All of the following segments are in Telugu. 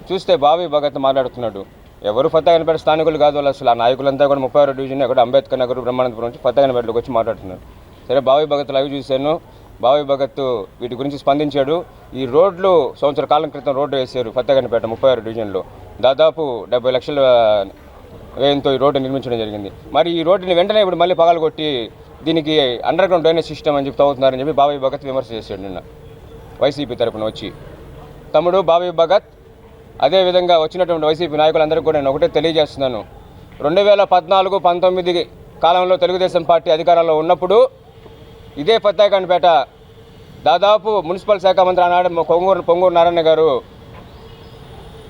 చూస్తే బావి భగత్ మాట్లాడుతున్నాడు. ఎవరు ఫతేగనపేట స్థానికులు కాదు వాళ్ళు, అసలు ఆ నాయకులంతా కూడా 36 డివిజన్ ఎక్కడ అంబేద్కర్ నగర్ బ్రహ్మానందపురం నుంచి ఫతేగనపేటలోకి వచ్చి మాట్లాడుతున్నారు. సరే, బావి భగత్ లైవ్ చూశాను. బావి భగత్ వీటి గురించి స్పందించాడు. ఈ రోడ్లు సంవత్సర కాలం క్రితం రోడ్డు వేశారు ఫతేగనపేట 36 డివిజన్లో. దాదాపు 70 లక్షల వ్యయంతో ఈ రోడ్డు నిర్మించడం జరిగింది. మరి ఈ రోడ్డుని వెంటనే ఇప్పుడు మళ్ళీ పగలగొట్టి దీనికి అండర్ గ్రౌండ్ డ్రైనేజ్ సిస్టమ్ అని చెప్పి తవ్వుతున్నారని చెప్పి బావి భగత్ విమర్శ చేశాడు నిన్న వైసీపీ తరఫున వచ్చి. తమ్ముడు బావి భగత్, అదేవిధంగా వచ్చినటువంటి వైసీపీ నాయకులందరికీ కూడా నేను ఒకటే తెలియజేస్తున్నాను. 2014-19 కాలంలో తెలుగుదేశం పార్టీ అధికారంలో ఉన్నప్పుడు ఇదే ఫతేగనపేట దాదాపు మున్సిపల్ శాఖ మంత్రి ఆనాడు పొంగూరు నారాయణ గారు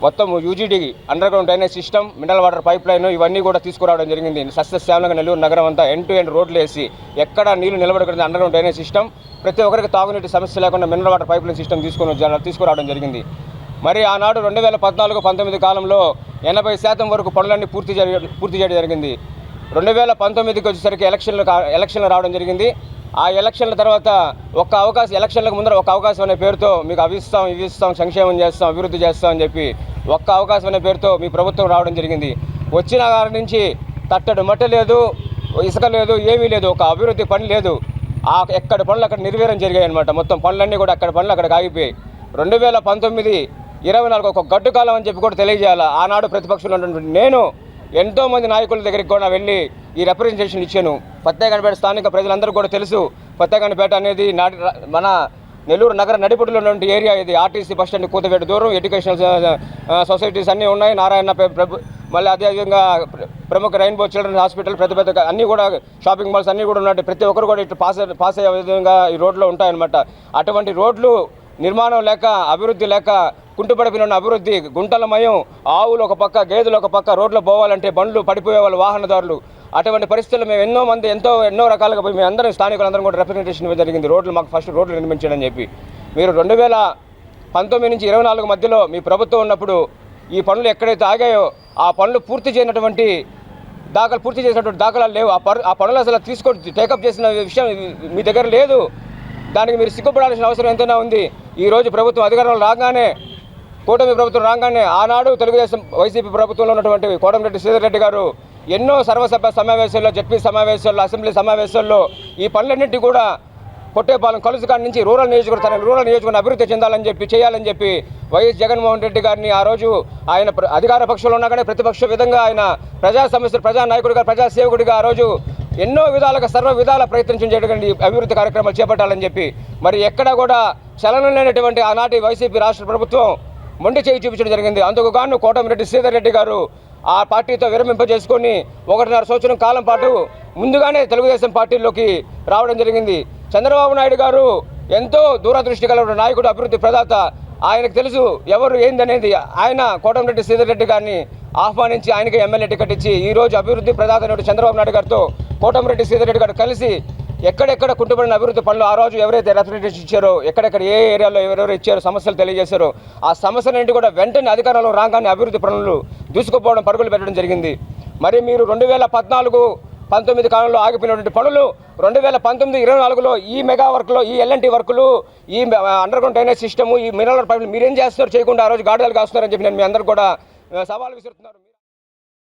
మొత్తం UGD under ground drainage system, mineral water pipe line ఇవన్నీ కూడా తీసుకురావడం జరిగింది. సస్యశ్యామలంగా నెల్లూరు నగరం అంతా ఎండ్ టు ఎండ్ రోడ్లు వేసి ఎక్కడ నీళ్లు నిలబడకూడదు అండర్ గ్రౌండ్ డ్రైనేజ్ సిస్టమ్, ప్రతి ఒక్కరికి తాగునీటి సమస్య లేకుండా mineral water pipe line system తీసుకురావడం జరిగింది. మరి ఆనాడు 2014-19 కాలంలో 80% వరకు పనులన్నీ పూర్తి చేయడం జరిగింది. 2019కి వచ్చేసరికి ఎలక్షన్లు రావడం జరిగింది. ఆ ఎలక్షన్ల తర్వాత ఎలక్షన్లకు ముందర ఒక అవకాశం అనే పేరుతో మీకు అవి ఇస్తాం, సంక్షేమం చేస్తాం, అభివృద్ధి చేస్తాం అని చెప్పి ఒక్క అవకాశం అనే పేరుతో మీ ప్రభుత్వం రావడం జరిగింది. వచ్చిన కాడి నుంచి తట్టడు మట్టి లేదు, ఇసుక లేదు, ఏమీ లేదు, ఒక అభివృద్ధి పని లేదు. ఎక్కడ పనులు అక్కడ నిర్వీర్యం జరిగాయి అనమాట. మొత్తం పనులన్నీ కూడా అక్కడ పనులు అక్కడికి ఆగిపోయాయి. 2019-24 ఒక గడ్డు కాలం అని చెప్పి కూడా తెలియజేయాలి. ఆనాడు ప్రతిపక్షంలో ఉన్నటువంటి నేను ఎంతోమంది నాయకుల దగ్గరికి కూడా వెళ్ళి ఈ రిప్రజెంటేషన్ ఇచ్చాను. ఫతేగనపేట స్థానిక ప్రజలందరూ కూడా తెలుసు. ఫతేగనపేట అనేది మన నెల్లూరు నగర నడిపొడిలో ఉన్నటువంటి ఏరియా. ఇది ఆర్టీసీ బస్ స్టాండ్ కూతవేట దూరం, ఎడ్యుకేషనల్ సొసైటీస్ అన్నీ ఉన్నాయి. నారాయణ మళ్ళీ అదేవిధంగా ప్రముఖ రెయిన్బో చిల్డ్రన్స్ హాస్పిటల్, పెద్ద అన్నీ కూడా షాపింగ్ మాల్స్ అన్నీ కూడా ఉన్నాయి. ప్రతి ఒక్కరు కూడా ఇటు పాస్ అయ్యే విధంగా ఈ రోడ్లో ఉంటాయన్నమాట. అటువంటి రోడ్లు నిర్మాణం లేక, అభివృద్ధి లేక కుంటుపడిపోయిన అభివృద్ధి, గుంటలమయం, ఆవులు ఒక పక్క, గేదెలు ఒక పక్క, రోడ్లో పోవాలంటే బండ్లు పడిపోయే వాళ్ళు, వాహనదారులు. అటువంటి పరిస్థితులు మేము ఎన్నో రకాలుగా పోయి మేము అందరం స్థానికులందరం కూడా రిప్రజెంటేషన్ జరిగింది. రోడ్లు మాకు ఫస్ట్ రోడ్లు నిర్మించడం చెప్పి. మీరు 2019 నుంచి 24 మధ్యలో మీ ప్రభుత్వం ఉన్నప్పుడు ఈ పనులు ఎక్కడైతే ఆగాయో ఆ పనులు పూర్తి చేసినటువంటి దాఖలాలు లేవు. ఆ పనులు అసలు తీసుకొని టేకప్ చేసిన విషయం మీ దగ్గర లేదు. దానికి మీరు సిగ్గుపడాల్సిన అవసరం ఎంతైనా ఉంది. ఈరోజు ప్రభుత్వం అధికారంలో రాగానే, కూటమి ప్రభుత్వం రాగానే, ఆనాడు తెలుగుదేశం వైసీపీ ప్రభుత్వంలో ఉన్నటువంటి కోటమిరెడ్డి శ్రీధర్ రెడ్డి గారు ఎన్నో సర్వసభ్య సమావేశాల్లో, జడ్పీ సమావేశాల్లో, అసెంబ్లీ సమావేశాల్లో ఈ పనులన్నింటి కూడా కొట్టేపాలెం కలుసుకాడి నుంచి రూరల్ నియోజకవర్గం అభివృద్ధి చెందాలని చెప్పి, చేయాలని చెప్పి వైఎస్ జగన్మోహన్ రెడ్డి గారిని ఆ రోజు ఆయన అధికార పక్షంలో ఉన్నా కానీ ప్రతిపక్ష విధంగా ఆయన ప్రజా సమస్యలు, ప్రజానాయకుడిగా, ప్రజాసేవకుడిగా ఆ రోజు ఎన్నో విధాలుగా సర్వ విధాల ప్రయత్నం చేయడం అభివృద్ధి కార్యక్రమాలు చేపట్టాలని చెప్పి, మరి ఎక్కడా కూడా చలనం లేనటువంటి ఆనాటి వైసీపీ రాష్ట్ర ప్రభుత్వం మొండి చేయి చూపించడం జరిగింది. అందుకు గాను కోటమిరెడ్డి శ్రీధర్ రెడ్డి గారు ఆ పార్టీతో విరమింపజేసుకొని 1.5 సంవత్సరం కాలం పాటు ముందుగానే తెలుగుదేశం పార్టీలోకి రావడం జరిగింది. చంద్రబాబు నాయుడు గారు ఎంతో దూరదృష్టి కలిగిన నాయకుడు, అభివృద్ధి ప్రదాత. ఆయనకు తెలుసు ఎవరు ఏందనేది. ఆయన కోటమిరెడ్డి శ్రీధర్ రెడ్డి గారిని ఆహ్వానించి ఆయనకి ఎమ్మెల్యే టికెట్ ఇచ్చి ఈరోజు అభివృద్ధి ప్రదాత చంద్రబాబు నాయుడు గారితో కోటమిరెడ్డి శ్రీధర్ రెడ్డి గారు కలిసి ఎక్కడెక్కడ కుంటుపడిన అభివృద్ధి పనులు ఆ రోజు ఎవరైతే రిప్రజెంటేషన్ ఇచ్చారో, ఎక్కడెక్కడ ఏ ఏరియాలో ఎవరెవరు ఇచ్చారో, సమస్యలు తెలియజేశారో ఆ సమస్యలన్నింటి కూడా వెంటనే అధికారంలో రాగానే అభివృద్ధి పనులు దూసుకుపోవడం, పరుగులు పెట్టడం జరిగింది. మరి మీరు 2014-19 కాలంలో ఆగిపోయినటువంటి పనులు 2019-24లో ఈ మెగా వర్క్లో, ఈ ఎల్ఎన్టీ వర్కులు, ఈ అండర్ గ్రౌండ్ డ్రైనేజ్ సిస్టము, ఈ మినరల్ పైపులు మీరేం చేస్తున్నారు చేయకుండా ఆ రోజు గాడిదలు కాస్తున్నారని చెప్పి నేను మీ అందరూ కూడా సవాల్ విసురుతున్నారు.